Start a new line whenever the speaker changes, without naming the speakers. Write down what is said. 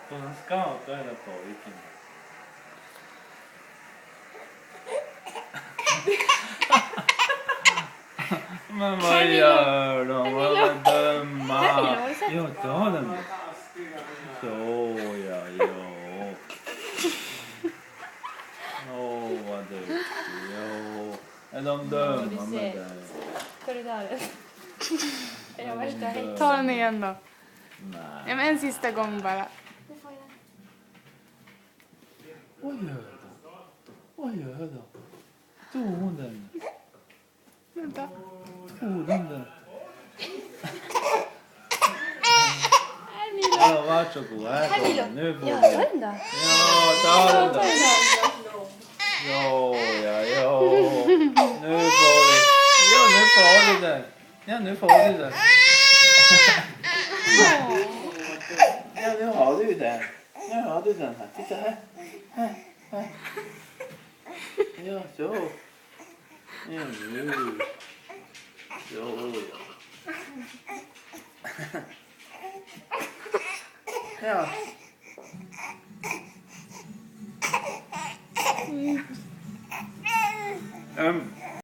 På en scout då är det på viking. Men vad gör de? Vad är döma? Ja, ta den. Så, ja. Åh, vad duktig. Ja. Är de döma med dig?
För det där. Är jag värsta hej.
Ta den igen då.
Nej.
Ja, men en sista gång bara.
Vad gör de? Tog hon den?
Vänta.
Tog hon den? Ja, varsågod. Här kommer den. Nu får
Ja,
du.
ta den då.
Ja, ta den då. Ja. Nu får du den. Ja, nu har du den. Nu har du den här. Titta här. Här. Ja, så. Ja, nu. Så, ja. Ja.